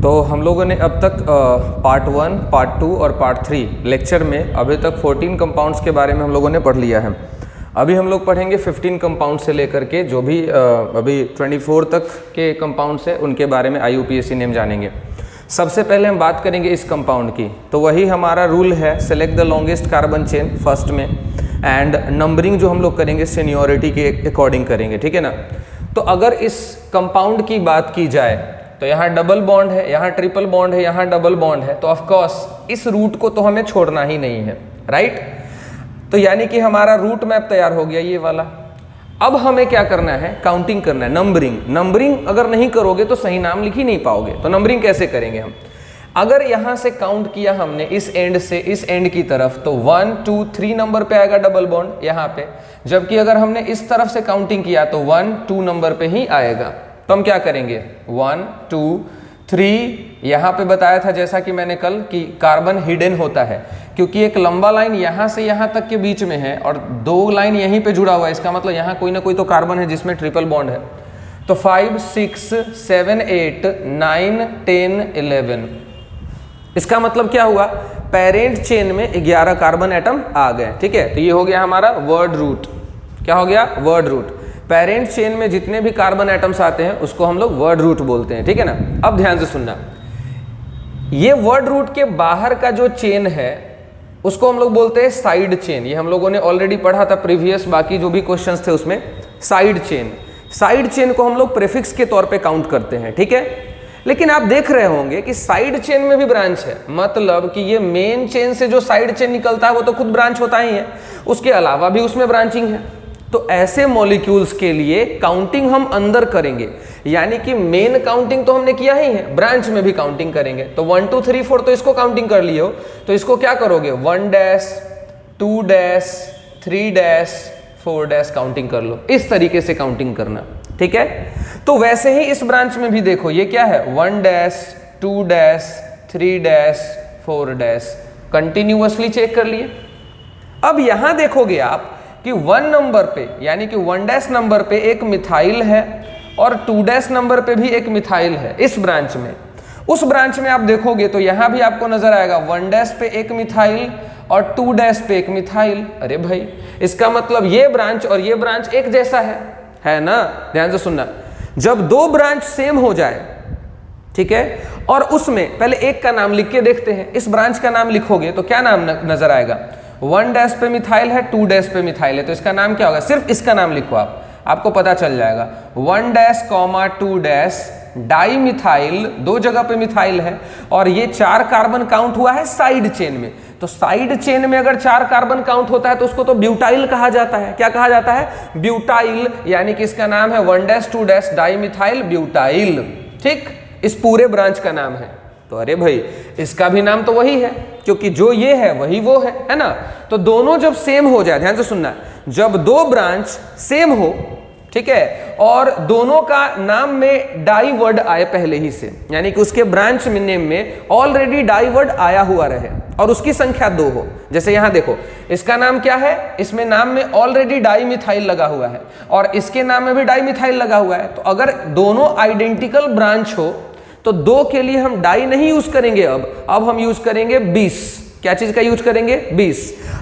तो हम लोगों ने अब तक पार्ट 1, पार्ट 2 और पार्ट 3 लेक्चर में अभी तक 14 कंपाउंड्स के बारे में हम लोगों ने पढ़ लिया है। अभी हम लोग पढ़ेंगे 15 कंपाउंड से लेकर के जो भी अभी 24 तक के कंपाउंड्स है उनके बारे में IUPAC नेम जानेंगे। सबसे पहले हम बात करेंगे इस कंपाउंड की, तो वही हमारा रूल है, select the longest carbon chain first में, एंड नंबरिंग जो हम लोग करेंगे सीनियोरिटी के अकॉर्डिंग करेंगे, ठीक है ना। तो अगर इस कंपाउंड की बात की जाए तो यहाँ डबल बॉन्ड है, यहाँ ट्रिपल बॉन्ड है, यहाँ डबल बॉन्ड है, तो ऑफ कोर्स इस रूट को तो हमें छोड़ना ही नहीं है, राइट। तो यानी कि हमारा रूट मैप तैयार हो गया ये वाला। अब हमें क्या करना है, काउंटिंग करना है, नंबरिंग। नंबरिंग अगर नहीं करोगे तो सही नाम लिख ही नहीं पाओगे। तो नंबरिंग कैसे करेंगे हम, अगर यहाँ से काउंट किया हमने इस एंड से इस एंड की तरफ तो 1 2 3 नंबर पे आएगा डबल बॉन्ड यहाँ पे, जबकि अगर हमने इस तरफ से काउंटिंग किया तो 1 2 नंबर पे ही आएगा। तो हम क्या करेंगे, 1 2 3, यहाँ पे बताया था जैसा कि मैंने कल कि कार्बन हिडन होता है क्योंकि एक लंबा लाइन यहाँ से यहाँ तक के बीच में है और 2 लाइन यहीं पे जुड़ा हुआ है, इसका मतलब यहाँ कोई ना कोई तो कार्बन है जिसमें ट्रिपल बॉन्ड है। तो 5 6 7 8 9 10 11, इसका मतलब क्या हुआ, पेरेंट चेन में 11 कार्बन एटम आ गए, ठीक है। तो ये हो गया हमारा वर्ड रूट। क्या हो गया, वर्ड रूट। पेरेंट चेन में जितने भी कार्बन एटम्स आते हैं उसको हम लोग वर्ड रूट बोलते हैं, ठीक है ना। अब ध्यान से सुनना, ये वर्ड रूट के बाहर का जो चेन है उसको हम लोग बोलते हैं साइड चेन। ये हम लोगों ने ऑलरेडी पढ़ा था प्रीवियस, बाकी जो भी क्वेश्चंस थे उसमें साइड चेन। साइड चेन को हम लोग प्रीफिक्स के तौर पे काउंट करते हैं, ठीक है। लेकिन आप देख रहे होंगे कि साइड चेन में भी ब्रांच है, मतलब कि ये मेन चेन से जो साइड चेन निकलता है वो तो खुद ब्रांच होता ही है, उसके अलावा भी उसमें ब्रांचिंग है। तो ऐसे मॉलिक्यूल्स के लिए काउंटिंग हम अंदर करेंगे, यानी कि मेन काउंटिंग तो हमने किया ही है, ब्रांच में भी काउंटिंग करेंगे। तो 1 2 3 4 तो इसको काउंटिंग कर लिए हो, तो इसको क्या करोगे, 1 dash 2 dash 3 dash 4 dash counting कर लो। इस तरीके से काउंटिंग करना, ठीक है। तो वैसे ही इस ब्रांच में भी देखो, ये क्या है, 1 dash 2 dash 3 dash 4 dash, continuously check कर लिए। अब यहां देखोगे आप कि 1 नंबर पे यानी कि 1 डैश नंबर पे एक मिथाइल है और 2 डैश नंबर पे भी एक मिथाइल है इस ब्रांच में। उस ब्रांच में आप देखोगे तो यहां भी आपको नजर आएगा 1 डैश पे एक मिथाइल और 2 डैश पे एक मिथाइल। अरे भाई, इसका मतलब ये ब्रांच और ये ब्रांच एक जैसा है ना। ध्यान से सुनना, जब 2 ब्रांच सेम हो जाए, ठीक है, और उसमें पहले एक का नाम लिख के देखते हैं। इस ब्रांच का नाम लिखोगे तो क्या नाम नजर आएगा, 1 डैश पे मिथाइल है, 2 डैश पे मिथाइल है, तो इसका नाम क्या होगा, सिर्फ इसका नाम लिखो आपको पता चल जाएगा। 1 डैश 2 डैश डाई मिथाइल, 2 जगह पे मिथाइल है और ये 4 कार्बन काउंट हुआ है साइड चेन में। तो साइड चेन में अगर 4 कार्बन काउंट होता है तो उसको तो ब्यूटाइल कहा जाता है। क्या कहा जाता है, ब्यूटाइल, यानी कि इसका नाम है 1 dash 2 dash di methyl butyl, ठीक, इस पूरे ब्रांच का नाम है। तो अरे भाई, इसका भी नाम तो वही है क्योंकि जो ये है वही वो है ना। तो दोनों जब सेम हो जाए, ध्यान से सुनना, जब 2 ब्रांच सेम हो, ठीक है, और दोनों का नाम में डाई वर्ड आए पहले ही से, यानी कि उसके ब्रांच में नेम में ऑलरेडी डाई वर्ड आया हुआ रहे और उसकी संख्या 2 हो। जैसे यहां देखो, इसका नाम क्या है, इसमें नाम में ऑलरेडी डाई मिथाइल लगा हुआ है और इसके नाम में भी डाई मिथाइल लगा हुआ है। तो अगर दोनों आइडेंटिकल ब्रांच हो तो 2 के लिए हम डाई नहीं यूज करेंगे, अब हम यूज करेंगे 20। क्या चीज का यूज करेंगे, 20।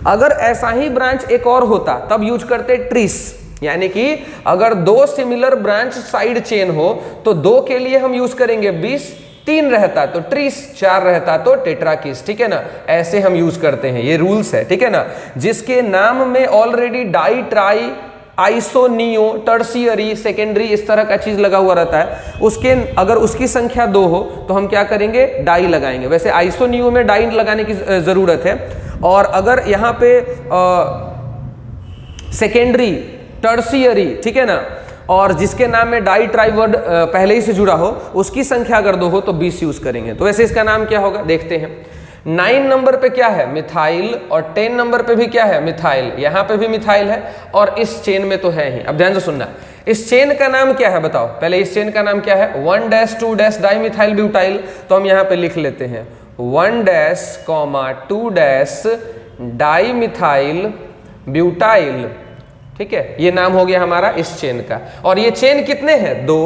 अगर ऐसा ही ब्रांच एक और होता तब यूज करते ट्रिस, यानी कि अगर 2 सिमिलर ब्रांच साइड चेन हो तो 2 के लिए हम यूज करेंगे 20, 3 रहता तो ट्रिस, 4 रहता तो टेट्राकिस, ठीक है ना। ऐसे हम यूज करते हैं, ये रूल्स है, ठीक है ना। जिसके नाम में already di, tri, iso neo, tertiary, secondary इस तरह का चीज लगा हुआ रहता है, उसके अगर उसकी संख्या 2 हो तो हम क्या करेंगे, डाई लगाएंगे। वैसे आइसोनियो में डाई लगाने की जरूरत है, और अगर यहाँ पे सेकेंडरी, टर्शियरी, ठीक है ना, और जिसके नाम में डाई ट्राई वर्ड पहले ही से जुड़ा हो उसकी संख्या अगर 2 हो तो 20 यूज करेंगे। तो वैसे इसका नाम क्या होगा, देखते हैं। 9 नंबर पे क्या है, मिथाइल, और 10 नंबर पे भी क्या है, मिथाइल। यहाँ पे भी मिथाइल है और इस चेन में तो है ही। अब ध्यान से सुनना, इस चेन का नाम क्या है बताओ, पहले इस चेन का नाम क्या है, 1 dash 2 dash di methyl butyl. तो हम यहाँ पे लिख लेते हैं 1 dash 2 dash di methyl butyl, ठीक है। ये नाम हो गया हमारा इस चेन का। और ये चेन कितने हैं, 2,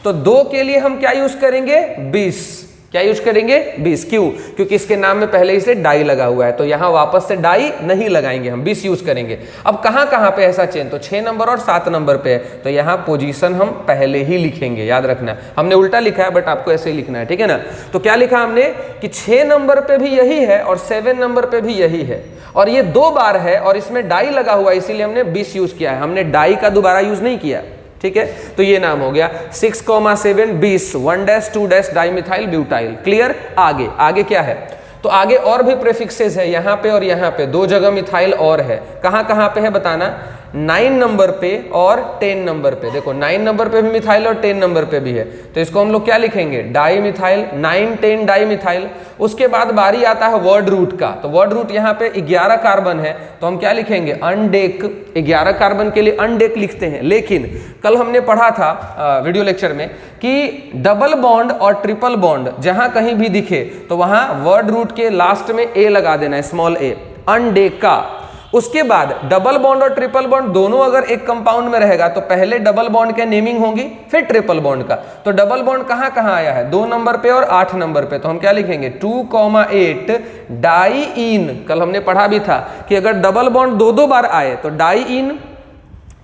तो 2 के लिए हम क्या यूज करेंगे, 20, क्या यूज करेंगे 20। क्यों? क्योंकि इसके नाम में पहले ही से डाई लगा हुआ है, तो यहां वापस से डाई नहीं लगाएंगे, हम 20 यूज करेंगे। अब कहां कहां पे ऐसा चेन, तो 6 नंबर और 7 नंबर पे है, तो यहां पोजीशन हम पहले ही लिखेंगे, याद रखना। हमने उल्टा लिखा है बट आपको ऐसे ही लिखना है, ठीक है ना। तो क्या लिखा हमने कि 6 नंबर पे भी यही है और 7 नंबर पे भी यही है, और ये 2 बार है और इसमें डाई लगा हुआ है, इसीलिए हमने 20 यूज किया है, हमने डाई का दोबारा यूज नहीं किया, ठीक है। तो ये नाम हो गया 6,7 20 1-2 डाइमिथाइल ब्यूटाइल। क्लियर? आगे आगे क्या है, तो आगे और भी प्रीफिक्सेस है, यहाँ पे और यहाँ पे 2 जगह मिथाइल और है। कहाँ कहाँ पे है बताना, 9 नंबर पे और 10 नंबर पे। देखो 9 नंबर पे भी मिथाइल और 10 नंबर पे भी है, तो इसको हम लोग क्या लिखेंगे, डाई मिथाइल, 9 10 डाई मिथाइल। उसके बाद बारी आता है वर्ड रूट का, तो वर्ड रूट यहाँ पे 11 कार्बन है, तो हम क्या लिखेंगे, अनडेक। 11 कार्बन के लिए अनडेक लिखते हैं, लेकिन कल हमने पढ़ा था वीडियो लेक्चर में कि डबल बॉन्ड और ट्रिपल बॉन्ड जहां कहीं भी दिखे तो वहां वर्ड रूट के लास्ट में ए लगा देना है, स्मॉल ए, अनडेका। उसके बाद डबल बॉन्ड और ट्रिपल बॉन्ड दोनों अगर एक कंपाउंड में रहेगा तो पहले डबल बॉन्ड का नेमिंग होगी, फिर ट्रिपल बॉन्ड का। तो डबल बॉन्ड कहां कहां आया है, 2 नंबर पे और 8 नंबर पे, तो हम क्या लिखेंगे 2,8 डाईइन। कल हमने पढ़ा भी था कि अगर डबल बॉन्ड 2 बार आए तो डाईइन,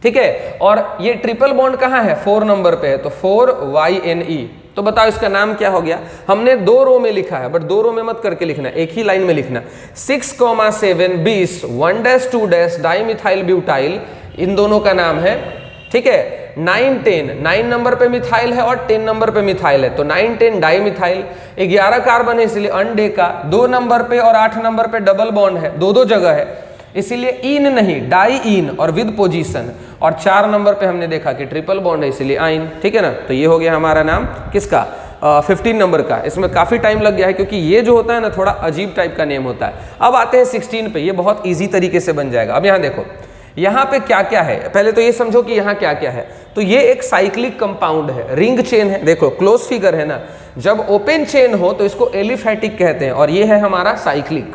ठीक है। और ये ट्रिपल बॉन्ड कहां है, 4 नंबर पे है, तो 4YNE। तो बताओ इसका नाम क्या हो गया। हमने 2 रो में लिखा है, बट 2 रो में मत करके लिखना, एक ही लाइन में लिखना। 6,7 20 1-2 डाइमिथाइल ब्यूटाइल, इन दोनों का नाम है, ठीक है। 9 10 9 नंबर पे मिथाइल है और 10 नंबर पे मिथाइल है, तो 9 10 डाइमिथाइल। 11 कार्बन है इसलिए अनडेका। 2 नंबर पे और 8 नंबर पे डबल बॉन्ड है, 2 जगह है, इसीलिए इन नहीं डाई इन और विद पोजीशन। और 4 नंबर पे हमने देखा कि ट्रिपल बॉन्ड है इसलिए आइन, ठीक है ना। तो ये हो गया हमारा नाम किसका, 15 नंबर का। इसमें काफी टाइम लग गया है क्योंकि ये जो होता है ना थोड़ा अजीब टाइप का नेम होता है। अब आते हैं 16 पे, ये बहुत ईजी तरीके से बन जाएगा। अब यहाँ देखो, यहाँ पे क्या क्या है, पहले तो ये समझो कि यहाँ क्या क्या है। तो ये एक साइक्लिक कंपाउंड है, रिंग चेन है, देखो क्लोज फिगर है ना। जब ओपन चेन हो तो इसको एलिफैटिक कहते हैं, और ये है हमारा साइक्लिक।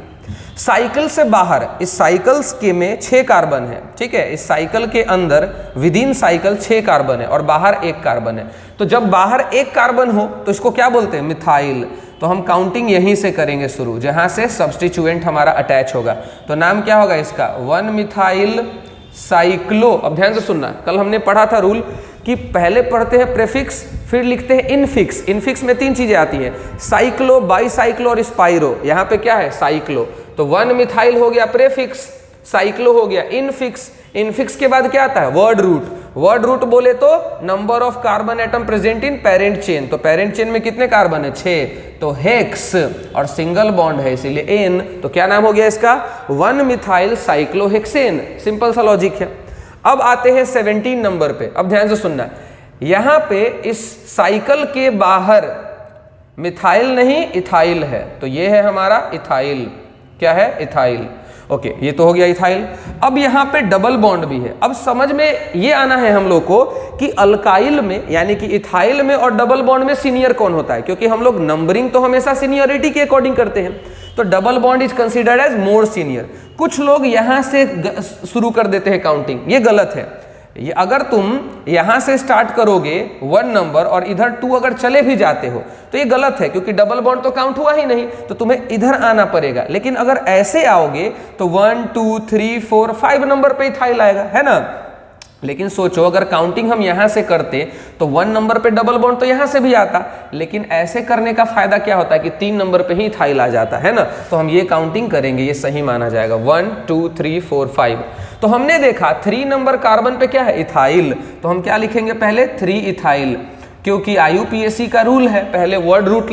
साइकिल से बाहर, इस साइकिल्स के में 6 कार्बन है, ठीक है। इस साइकिल के अंदर विद इन साइकिल 6 कार्बन है और बाहर 1 कार्बन है। तो जब बाहर 1 कार्बन हो तो इसको क्या बोलते हैं, मिथाइल। तो हम काउंटिंग यहीं से करेंगे शुरू, जहां से सब्स्टिट्यूएंट हमारा अटैच होगा। तो नाम क्या होगा इसका, 1 मिथाइल साइक्लो। अब ध्यान से सुनना, कल हमने पढ़ा था रूल कि पहले पढ़ते हैं प्रेफिक्स, फिर लिखते हैं इनफिक्स। इनफिक्स में 3 चीजें आती हैं, साइक्लो, बाईसाइक्लो और स्पाइरो। यहाँ पे क्या है, साइक्लो। तो 1 मिथाइल हो गया प्रेफिक्स, साइक्लो हो गया इनफिक्स। इनफिक्स के बाद क्या आता है, वर्ड रूट। वर्ड रूट बोले तो number of carbon atom present in parent chain. तो पेरेंट चेन में कितने कार्बन है, 6, तो हेक्स, और सिंगल बॉन्ड है इसीलिए एन। तो क्या नाम हो गया इसका, 1 मिथाइल साइक्लोहेक्सेन। सिंपल सा लॉजिक है। अब आते हैं 17 नंबर पे। अब ध्यान से सुनना, यहां पे इस साइकिल के बाहर मिथाइल नहीं इथाइल है, तो ये है हमारा इथाइल। क्या है, इथाइल। ओके, ये तो हो गया इथाइल। अब यहाँ पे डबल बॉन्ड भी है। अब समझ में ये आना है हम लोग को कि अल्काइल में यानी कि इथाइल में और डबल बॉन्ड में सीनियर कौन होता है, क्योंकि हम लोग नंबरिंग तो हमेशा सीनियरिटी के अकॉर्डिंग करते हैं। तो double bond is considered as more senior. कुछ लोग यहां से शुरू कर देते हैं काउंटिंग, ये गलत है। ये अगर तुम यहां से स्टार्ट करोगे 1 नंबर और इधर 2 अगर चले भी जाते हो तो ये गलत है, क्योंकि डबल बॉन्ड तो काउंट हुआ ही नहीं, तो तुम्हें इधर आना पड़ेगा। लेकिन अगर ऐसे आओगे तो 1 2 3 4 5 नंबर पे इथाइल आएगा, है ना। लेकिन सोचो अगर काउंटिंग हम यहां से करते तो 1 नंबर पे डबल बॉन्ड तो यहां से भी आता, लेकिन ऐसे करने का फायदा क्या होता है कि 3 नंबर पे ही इथाइल आ जाता है ना। तो हम ये काउंटिंग करेंगे, ये सही माना जाएगा, 1 2 3 4 5। तो हमने देखा 3 नंबर कार्बन पे क्या है, इथाइल। तो हम क्या लिखेंगे पहले, 3 इथाइल, क्योंकि IUPAC का रूल है पहले वर्ड रूट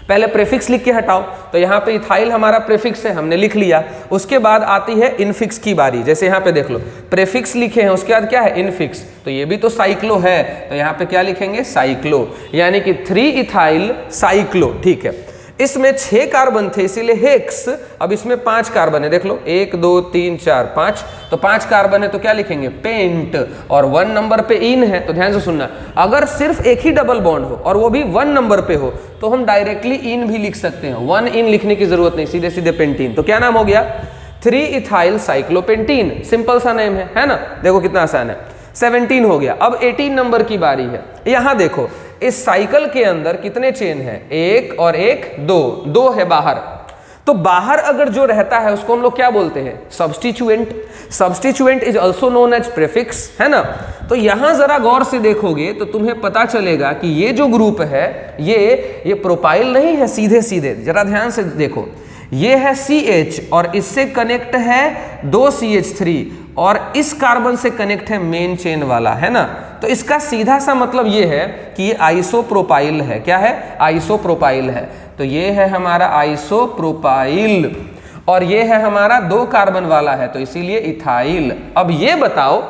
पहले प्रेफिक्स लिख के हटाओ। तो यहाँ पे इथाइल हमारा प्रेफिक्स है, हमने लिख लिया। उसके बाद आती है इनफिक्स की बारी। जैसे यहाँ पे देख लो, प्रेफिक्स लिखे हैं, उसके बाद क्या है, इनफिक्स। तो ये भी तो साइक्लो है, तो यहाँ पे क्या लिखेंगे, साइक्लो, यानी कि 3 इथाइल साइक्लो। ठीक है, इसमें 6 कार्बन थे इसीलिए हेक्स। अब इसमें 5 कार्बन है, देख लो 1 2 3 4 5, तो 5 कार्बन है तो क्या लिखेंगे, पेंट। और 1 नंबर पे इन है, तो ध्यान से सुनना, अगर सिर्फ एक ही डबल बॉन्ड हो और वो भी 1 नंबर पे हो तो हम डायरेक्टली इन भी लिख सकते हैं, 1 इन लिखने की जरूरत नहीं, सीधे सीधे पेंटीन। तो क्या नाम हो गया, 3 इथाइल साइक्लोपेंटीन। सिंपल सा नेम है ना। देखो कितना आसान है। 17 हो गया। अब 18 नंबर की बारी है। यहां देखो इस साइकिल के अंदर कितने चेन है, एक और एक, दो है बाहर। तो बाहर अगर जो रहता है उसको हम लोग क्या बोलते हैं, substituent. Substituent is also known as prefix, है ना। तो यहां जरा गौर से देखोगे तो तुम्हें पता चलेगा कि ये जो ग्रुप है ये प्रोपाइल नहीं है सीधे सीधे, जरा ध्यान से देखो, ये है CH और इससे कनेक्ट है 2 CH3 और इस कार्बन से कनेक्ट है मेन चेन वाला, है ना। तो इसका सीधा सा मतलब ये है कि ये आइसोप्रोपाइल है। क्या है, आइसोप्रोपाइल है। तो ये है हमारा आइसोप्रोपाइल और ये है हमारा 2 कार्बन वाला है, तो इसीलिए इथाइल। अब ये बताओ,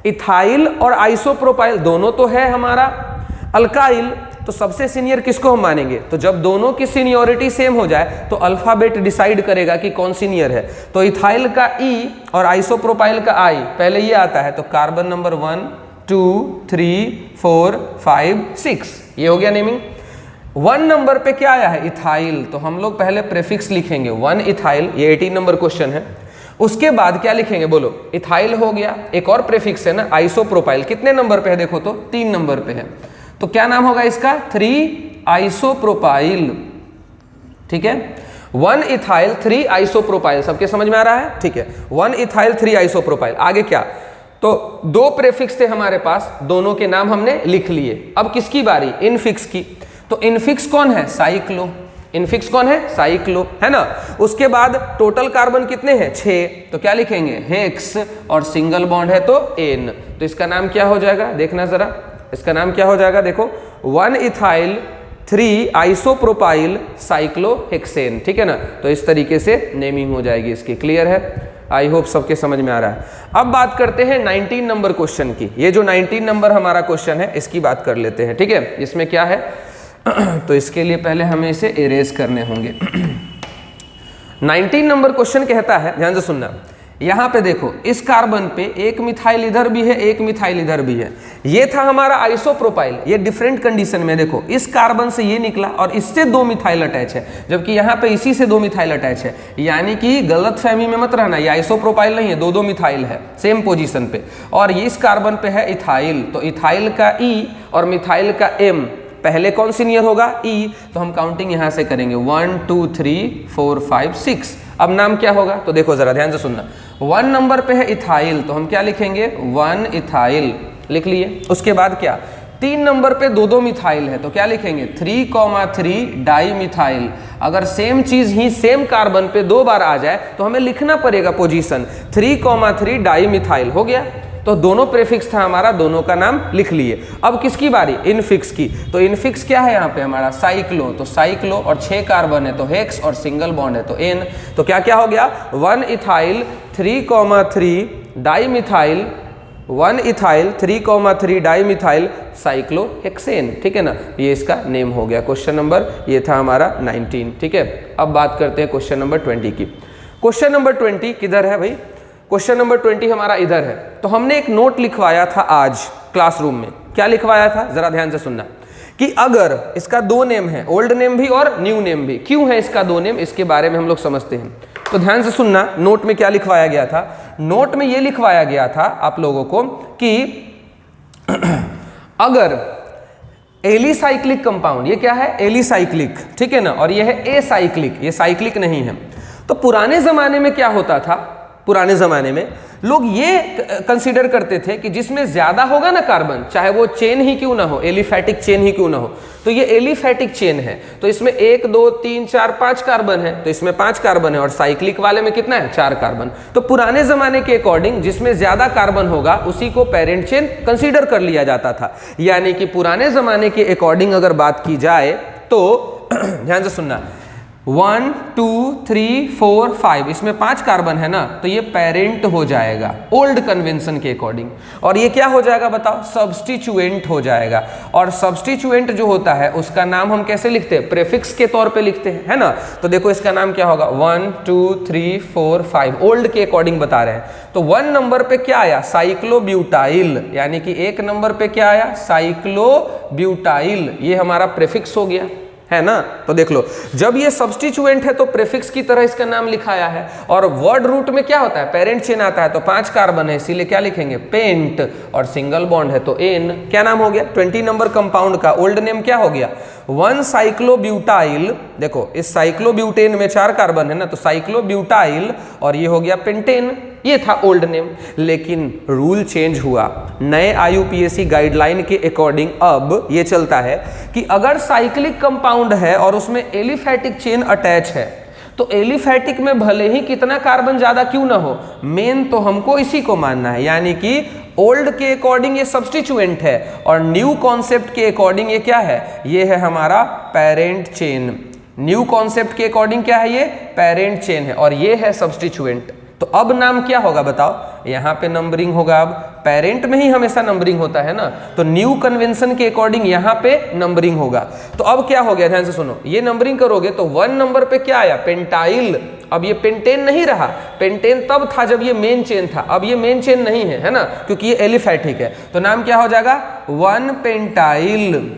इथाइल और आइसोप्रोपाइल दोनों तो है हमारा अल्काइल, तो सबसे सीनियर किसको हम मानेंगे। तो जब दोनों की सीनियोरिटी सेम हो जाए तो अल्फाबेट डिसाइड करेगा कि कौन सीनियर है। तो इथाइल का E और आइसोप्रोपाइल का I, पहले ये आता है, तो कार्बन नंबर 1 2 3 4 5 6, ये हो गया नेमिंग। 1 नंबर पे क्या आया है, इथाइल, तो हम लोग पहले प्रीफिक्स लिखेंगे 1 इथाइल, ये 18 नंबर क्वेश्चन है। उसके बाद क्या लिखेंगे बोलो, इथाइल हो गया, एक और प्रीफिक्स है ना आइसोप्रोपाइल, कितने नंबर पे है देखो तो 3 नंबर पे है, तो क्या नाम होगा इसका, 3 आइसोप्रोपाइल। ठीक है, 1 इथाइल 3 आइसोप्रोपाइल, सबके समझ में आ रहा है, ठीक है। 1 इथाइल 3 आइसोप्रोपाइल। आगे क्या, तो 2 प्रीफिक्स थे हमारे पास, दोनों के नाम हमने लिख लिए। अब किसकी बारी, इनफिक्स की। तो इनफिक्स कौन है, साइक्लो। इनफिक्स कौन है, साइक्लो, है ना। उसके बाद टोटल कार्बन कितने हैं, 6, तो क्या लिखेंगे, हेक्स, और सिंगल बॉन्ड है तो एन, तो इसका नाम क्या हो जाएगा, देखना जरा, इसका नाम क्या हो जाएगा, देखो 1 इथाइल 3 आइसोप्रोपाइल साइक्लोहेक्सेन, ठीक है ना। तो इस तरीके से नेमिंग हो जाएगी इसकी, क्लियर है। आई होप सबके समझ में आ रहा है। अब बात करते हैं 19 नंबर क्वेश्चन की। ये जो 19 नंबर हमारा क्वेश्चन है इसकी बात कर लेते हैं, ठीक है। इसमें क्या है तो इसके लिए पहले हमें इसे इरेज करने होंगे। 19 नंबर क्वेश्चन कहता है, ध्यान से सुनना, यहाँ पे देखो इस कार्बन पे एक मिथाइल इधर भी है, एक मिथाइल इधर भी है। ये था हमारा आइसोप्रोपाइल, ये डिफरेंट कंडीशन में देखो इस कार्बन से ये निकला और इससे 2 मिथाइल अटैच है, जबकि यहाँ पे इसी से 2 मिथाइल अटैच है। यानी कि गलत फहमी में मत रहना, ये आइसोप्रोपाइल नहीं है, 2 मिथाइल है सेम पोजीशन पे, और ये इस कार्बन पे है इथाइल। तो इथाइल का E और मिथाइल का M, पहले कौन सीनियर होगा, E, तो हम काउंटिंग यहां से करेंगे 1 2 3 4 5 6। अब नाम क्या होगा, तो देखो जरा ध्यान से सुनना, 1 नंबर पे है इथाइल, तो हम क्या लिखेंगे, 1 इथाइल लिख लिए। उसके बाद क्या, 3 नंबर पे 2 मिथाइल है, तो क्या लिखेंगे, 3,3 डाई मिथाइल। अगर सेम चीज ही सेम कार्बन पे 2 बार आ जाए तो हमें लिखना पड़ेगा पोजीशन, 3,3 डाई मिथाइल हो गया। तो दोनों प्रीफिक्स था हमारा, दोनों का नाम लिख लिए। अब किसकी बारी, इनफिक्स की। तो इनफिक्स क्या है यहाँ पे हमारा, साइक्लो, तो साइक्लो और 6 कार्बन है तो हेक्स और सिंगल बॉन्ड है तो एन। तो क्या क्या हो गया, 1 ethyl 3,3 di methyl, 1 ethyl 3,3 di methyl cyclohexane, ठीक है ना। ये इसका नेम हो गया। क्वेश्चन नंबर ये था हमारा 19, ठीक है। अब बात करते हैं क्वेश्चन नंबर 20 की। क्वेश्चन नंबर 20 किधर है भाई, क्वेश्चन नंबर 20 हमारा इधर है। तो हमने एक नोट लिखवाया था आज क्लासरूम में, क्या लिखवाया था, जरा ध्यान से सुनना, कि अगर इसका 2 नेम है, ओल्ड नेम भी और न्यू नेम भी, क्यों है इसका 2 नेम, इसके बारे में हम लोग समझते हैं। तो ध्यान से सुनना, नोट में क्या लिखवाया गया था, नोट में ये लिखवाया गया था आप लोगों को कि अगर एलिसाइक्लिक कंपाउंड, ये क्या है, एलिसाइक्लिक, ठीक है ना, और ये है एसाइक्लिक, ये साइक्लिक नहीं है। तो पुराने जमाने में क्या होता था, पुराने जमाने में लोग ये कंसीडर करते थे कि जिसमें ज्यादा होगा ना कार्बन, चाहे वो चेन ही क्यों ना हो, एलिफैटिक चेन ही क्यों ना हो, तो ये एलिफैटिक चेन है, तो इसमें 1 2 3 4 5 कार्बन है, तो इसमें 5 कार्बन है, और साइक्लिक वाले में कितना है, 4 कार्बन। तो पुराने जमाने के अकॉर्डिंग जिसमें ज्यादा कार्बन होगा उसी को पेरेंट चेन कंसीडर कर लिया जाता था। यानी कि पुराने जमाने के अकॉर्डिंग अगर बात की जाए तो ध्यान से सुनना, 1 2 3 4 5, इसमें 5 कार्बन है ना, तो ये पेरेंट हो जाएगा ओल्ड कन्वेंशन के अकॉर्डिंग, और ये क्या हो जाएगा बताओ, सब्स्टिट्यूएंट हो जाएगा। और सब्स्टिट्यूएंट जो होता है उसका नाम हम कैसे लिखते हैं, प्रीफिक्स के तौर पे लिखते हैं, है ना। तो देखो इसका नाम क्या होगा, 1 2 3 4 5, ओल्ड के अकॉर्डिंग बता रहे हैं। तो 1 नंबर पे क्या आया, साइक्लोब्यूटाइल, यानी कि 1 नंबर पे क्या आया, साइक्लोब्यूटाइल, ये हमारा प्रीफिक्स हो गया, है ना। तो देख लो, जब ये सब्स्टिट्यूएंट है तो प्रीफिक्स की तरह इसका नाम लिखाया है, और वर्ड रूट में क्या होता है, पेरेंट चेन आता है, तो 5 कार्बन है इसीलिए क्या लिखेंगे, पेंट, और सिंगल बॉन्ड है तो एन। क्या नाम हो गया, 20 नंबर कंपाउंड का ओल्ड नेम क्या हो गया, 1 साइक्लोब्यूटाइल। देखो इस साइक्लोब्यूटेन में 4 कार्बन है ना, तो साइक्लोब्यूटाइल, और ये हो गया पेंटेन, ये था ओल्ड नेम। लेकिन रूल चेंज हुआ, नए IUPAC गाइडलाइन के अकॉर्डिंग अब ये चलता है कि अगर साइक्लिक कंपाउंड है और उसमें एलिफैटिक चेन अटैच है, तो एलिफैटिक में भले ही कितना कार्बन ज्यादा क्यों ना हो, मेन तो हमको इसी को मानना है, यानी कि ओल्ड के अकॉर्डिंग ये सब्स्टिट्यूएंट है, और न्यू कॉन्सेप्ट के अकॉर्डिंग ये क्या है, ये है हमारा पेरेंट चेन। न्यू कॉन्सेप्ट के अकॉर्डिंग क्या है, ये पेरेंट चेन है, और ये है सब्स्टिट्यूएंट। तो अब नाम क्या होगा बताओ, यहां पे नंबरिंग होगा, अब पेरेंट में ही हमेशा नंबरिंग होता है ना, तो न्यू कन्वेंशन के अकॉर्डिंग यहां पे नंबरिंग होगा। तो अब क्या हो गया, ध्यान से सुनो, ये नंबरिंग करोगे तो 1 नंबर पे क्या आया, पेंटाइल। अब ये पेंटेन नहीं रहा, पेंटेन तब था जब ये मेन चेन था, अब ये मेन चेन नहीं है, है ना, क्योंकि ये एलिफैटिक है, तो नाम क्या हो जाएगा, 1 पेंटाइल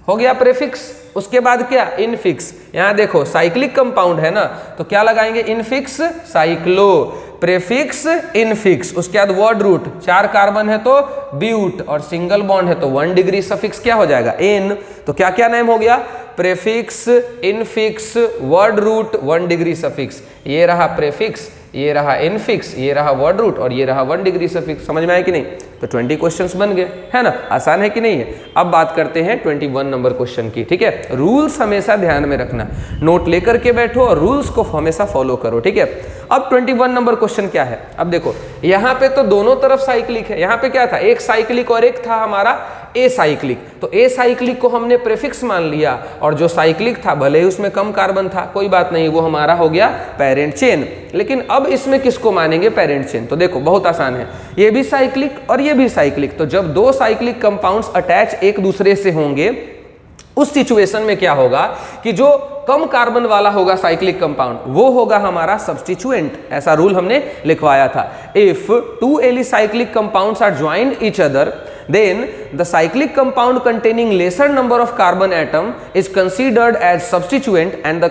हो गया प्रीफिक्स। उसके बाद क्या, इनफिक्स। यहां देखो साइक्लिक कंपाउंड है ना, तो क्या लगाएंगे, इनफिक्स साइक्लो, प्रीफिक्स इनफिक्स। उसके बाद वर्ड रूट, 4 कार्बन है तो ब्यूट, और सिंगल बॉन्ड है तो 1 डिग्री सफिक्स क्या हो जाएगा, एन। तो क्या क्या नेम हो गया, prefix, infix, word root, 1 degree suffix. ये रहा प्रीफिक्स, ये रहा इनफिक्स, ये रहा वर्ड रूट, और ये रहा 1 डिग्री सफिक्स। समझ में आया कि नहीं, तो 20 क्वेश्चंस बन गए, है ना, आसान है कि नहीं है। अब बात करते हैं 21 नंबर क्वेश्चन की, ठीक है। रूल्स हमेशा ध्यान में रखना, नोट लेकर के बैठो और रूल्स को हमेशा फॉलो करो, ठीक है। अब 21 नंबर क्वेश्चन क्या है, अब देखो यहाँ पे तो दोनों तरफ साइक्लिक है, यहाँ पे क्या था, एक साइक्लिक और एक था हमारा ए साइक्लिक, तो ए साइक्लिक को हमने प्रीफिक्स मान लिया, और जो साइक्लिक था भले ही उसमें कम कार्बन था, कोई बात नहीं, वो हमारा हो गया पेरेंट चेन। लेकिन अब इसमें किसको मानेंगे, पेरेंट चेन। तो देखो बहुत आसान है, ये भी साइक्लिक और ये भी साइक्लिक, तो जब 2 साइक्लिक कंपाउंड्स अटैच एक दूसरे से होंगे, उस सिचुएशन में क्या होगा कि जो कम कार्बन वाला होगा साइक्लिक कंपाउंड, वो होगा हमारा सब्स्टिट्यूएंट। ऐसा रूल हमने लिखवाया था, if 2 alicyclic compounds are joined each other, then the cyclic compound containing lesser number of carbon atom is considered as substituent, and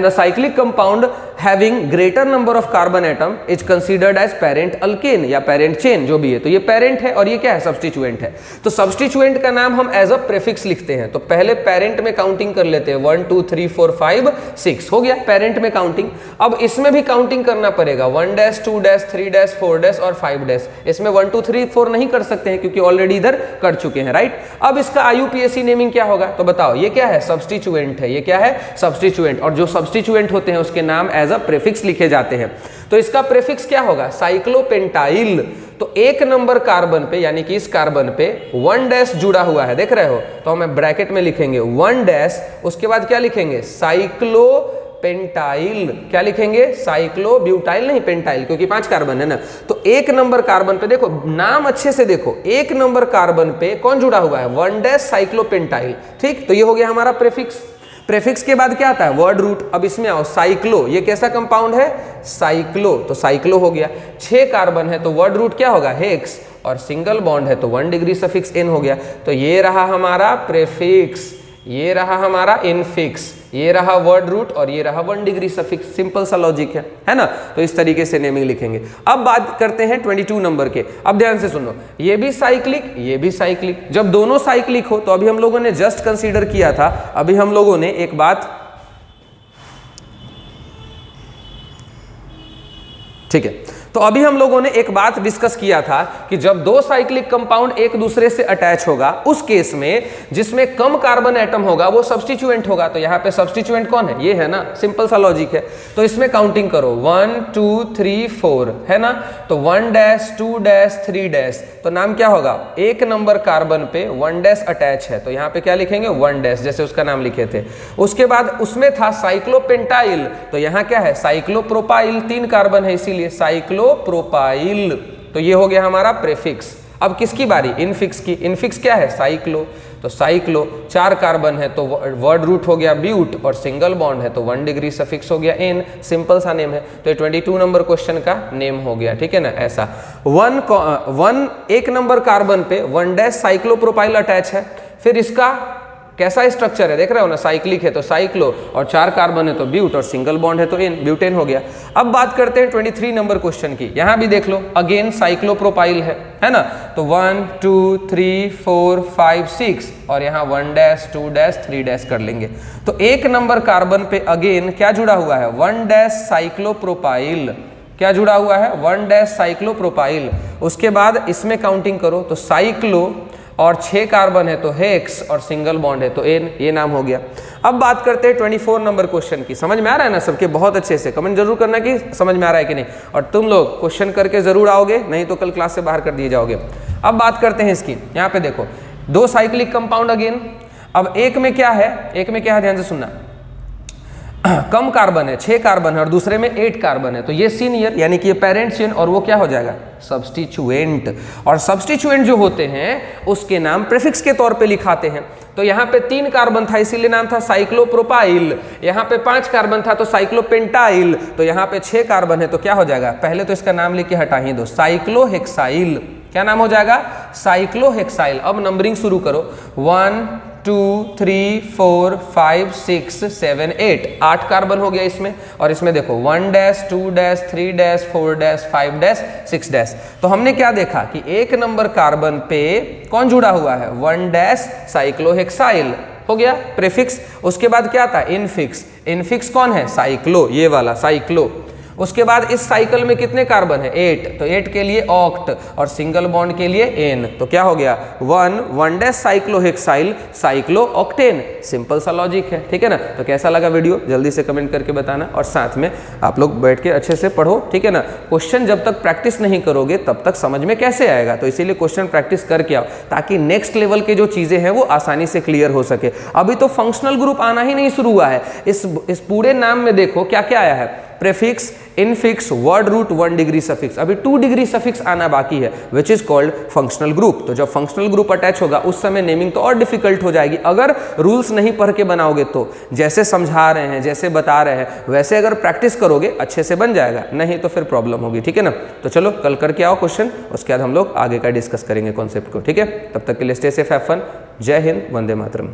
the cyclic compound having greater number of carbon atom is considered as parent alkane या parent chain, जो भी है। तो ये parent है और ये क्या है, substituent है। तो substituent का नाम हम as a prefix लिखते हैं, तो पहले parent में काउंटिंग कर लेते हैं, 1 2 3 4 5 6 हो गया parent में काउंटिंग। अब इसमें भी काउंटिंग करना पड़ेगा, 1 डैश 2 डैश 3 डैश 4 डैश और 5 डैश। इसमें 1 2 3 4 नहीं कर सकते हैं क्योंकि ऑलरेडी इधर कर चुके हैं, राइट। अब इसका IUPAC नेमिंग क्या होगा, तो बताओ, ये क्या है, सब्स्टिट्यूएंट है, ये क्या है, सब्स्टिट्यूएंट, और जो सब्स्टिट्यूएंट होते हैं उसके नाम एज अ प्रीफिक्स लिखे जाते हैं। तो इसका प्रीफिक्स क्या होगा, साइक्लोपेंटाइल। तो 1 नंबर कार्बन पे, यानी कि इस कार्बन पे 1 डैश जुड़ा हुआ है, देख रहे हो, तो हम ब्रैकेट में लिखेंगे 1 डैश, उसके बाद क्या लिखेंगे, साइक्लोपेंटाइल। क्या लिखेंगे, साइक्लोब्यूटाइल नहीं पेंटाइल, क्योंकि 5 कार्बन है ना। तो 1 नंबर कार्बन पे देखो, नाम अच्छे से देखो, 1 नंबर कार्बन पे कौन जुड़ा हुआ है, 1 डैश साइक्लोपेंटाइल, ठीक। तो ये हो गया हमारा प्रीफिक्स। प्रीफिक्स के बाद क्या आता है, वर्ड रूट। अब इसमें आओ, साइक्लो, ये कैसा कंपाउंड है, साइक्लो, तो साइक्लो हो गया। 6 कार्बन है तो वर्ड रूट क्या होगा, हेक्स, और सिंगल बॉन्ड है तो 1 डिग्री सफिक्स एन हो गया। तो ये रहा हमारा प्रीफिक्स, ये रहा हमारा इनफिक्स, ये रहा वर्ड रूट, और ये रहा 1 डिग्री सफिक्स। सिंपल सा लॉजिक है ना। तो इस तरीके से नेमिंग लिखेंगे। अब बात करते हैं 22 नंबर के। अब ध्यान से सुनो, ये भी साइक्लिक, ये भी साइक्लिक। जब दोनों साइक्लिक हो तो अभी हम लोगों ने जस्ट कंसीडर किया था, अभी हम लोगों ने एक बात, ठीक है, तो अभी हम लोगों ने एक बात डिस्कस किया था कि जब 2 साइक्लिक कंपाउंड एक दूसरे से अटैच होगा, उस केस में जिसमें कम कार्बन एटम होगा वो सब्स्टिट्यूएंट होगा। तो यहाँ पे सब्स्टिट्यूएंट कौन है, ये है ना, सिंपल सा लॉजिक है। तो इसमें काउंटिंग करो, 1 2 3 4 है ना, तो 1 डैश 2 डैश 3 डैश, तो नाम क्या होगा, 1 नंबर कार्बन पे 1 डैश अटैच है, तो यहाँ पे क्या लिखेंगे, 1 डैश, जैसे उसका नाम लिखे थे। उसके बाद उसमें था साइक्लोपेंटाइल, तो यहाँ क्या है, साइक्लोप्रोपाइल, 3 कार्बन है इसीलिए साइक्लोप्रोपाइल। तो ये हो गया हमारा प्रीफिक्स। अब किसकी बारी, इनफिक्स की। इनफिक्स क्या है, साइक्लो, तो साइक्लो 4 कार्बन है तो वर्ड रूट हो गया ब्यूट, और सिंगल बॉन्ड है तो 1 डिग्री सफिक्स हो गया एन। सिंपल सा नेम है। तो ये 22 नंबर क्वेश्चन का नेम हो गया, ठीक है ना। ऐसा 1 नंबर कार्बन पे 1 डैश साइक्लोप्रोपाइल अटैच है, फिर इसका कैसा स्ट्रक्चर है, देख रहे हो ना, साइक्लिक है तो साइक्लो, और 4 कार्बन है तो ब्यूट, और सिंगल बॉन्ड है तो इन, ब्यूटेन हो गया। अब बात करते हैं 23 नंबर क्वेश्चन की। यहाँ भी देख लो, अगेन साइक्लोप्रोपाइल है ना, तो 1 2 3 4 5 6 और यहाँ 1 डैश 2 डैश 3 डैश कर लेंगे। तो 1 नंबर कार्बन पे अगेन क्या जुड़ा हुआ है, 1 डैश साइक्लोप्रोपाइल। क्या जुड़ा हुआ है, 1 डैश साइक्लोप्रोपाइल। उसके बाद इसमें काउंटिंग करो तो साइक्लो और 6 कार्बन है तो हेक्स, और सिंगल बॉन्ड है तो एन, ये नाम हो गया। अब बात करते हैं 24 नंबर क्वेश्चन की। समझ में आ रहा है ना सबके, बहुत अच्छे से कमेंट जरूर करना कि समझ में आ रहा है कि नहीं, और तुम लोग क्वेश्चन करके जरूर आओगे, नहीं तो कल क्लास से बाहर कर दिए जाओगे। अब बात करते हैं इसकी, यहाँ पे देखो 2 साइक्लिक कंपाउंड अगेन। अब एक में क्या है, एक में क्या है ध्यान से सुनना, कम कार्बन है, 6 कार्बन है, और दूसरे में 8 कार्बन है, तो ये सीनियर यानी कि ये पेरेंट चेन, और वो क्या हो जाएगा, सब्स्टिट्यूएंट। और सब्स्टिट्यूएंट जो होते हैं उसके नाम प्रीफिक्स के तौर पे लिखाते हैं। तो यहाँ पे 3 कार्बन था इसीलिए नाम था साइक्लोप्रोपाइल, यहाँ पे 5 कार्बन था तो साइक्लोपेंटाइल, तो यहाँ पे 6 कार्बन है तो क्या हो जाएगा, पहले तो इसका नाम लेके हटा ही दो, साइक्लोहेक्साइल। क्या नाम हो जाएगा, साइक्लोहेक्साइल। अब नंबरिंग शुरू करो, 1 2 3 4 5 6 7 8, 8 कार्बन हो गया इसमें, और इसमें देखो 1 dash 2 dash 3 dash 4 dash 5 dash 6 dash. तो हमने क्या देखा कि 1 नंबर कार्बन पे कौन जुड़ा हुआ है, 1 डैश साइक्लोहेक्साइल हो गया प्रीफिक्स। उसके बाद क्या था, इनफिक्स। इनफिक्स कौन है, साइक्लो, ये वाला साइक्लो। उसके बाद इस साइकिल में कितने कार्बन है, 8, तो 8 के लिए ऑक्ट, और सिंगल बॉन्ड के लिए एन, तो क्या हो गया 1 dash cyclohexyl cyclo octane. Simple सा लॉजिक है, ठीक है ना। तो कैसा लगा वीडियो जल्दी से कमेंट करके बताना, और साथ में आप लोग बैठ के अच्छे से पढ़ो, ठीक है ना। क्वेश्चन जब तक प्रैक्टिस नहीं करोगे तब तक समझ में कैसे आएगा, तो इसीलिए क्वेश्चन प्रैक्टिस करके आओ, ताकि नेक्स्ट लेवल के जो चीजें हैं वो आसानी से क्लियर हो सके। अभी तो फंक्शनल ग्रुप आना ही नहीं शुरू हुआ है, इस पूरे नाम में देखो क्या क्या आया है, prefix, infix, word root, 1 degree suffix, अभी 2 डिग्री सफिक्स आना बाकी है, which is called functional group. तो जब फंक्शनल ग्रुप अटैच होगा उस समय नेमिंग तो और डिफिकल्ट हो जाएगी, अगर रूल्स नहीं पढ़ के बनाओगे तो। जैसे समझा रहे हैं, जैसे बता रहे हैं, वैसे अगर प्रैक्टिस करोगे अच्छे से बन जाएगा, नहीं तो फिर प्रॉब्लम होगी, ठीक है ना। तो चलो कल करके आओ क्वेश्चन, उसके बाद हम लोग आगे का डिस्कस करेंगे कॉन्सेप्ट को, ठीक है। तब तक के लिए स्टे सेफ, हैव फन। जय हिंद, वंदे मातरम।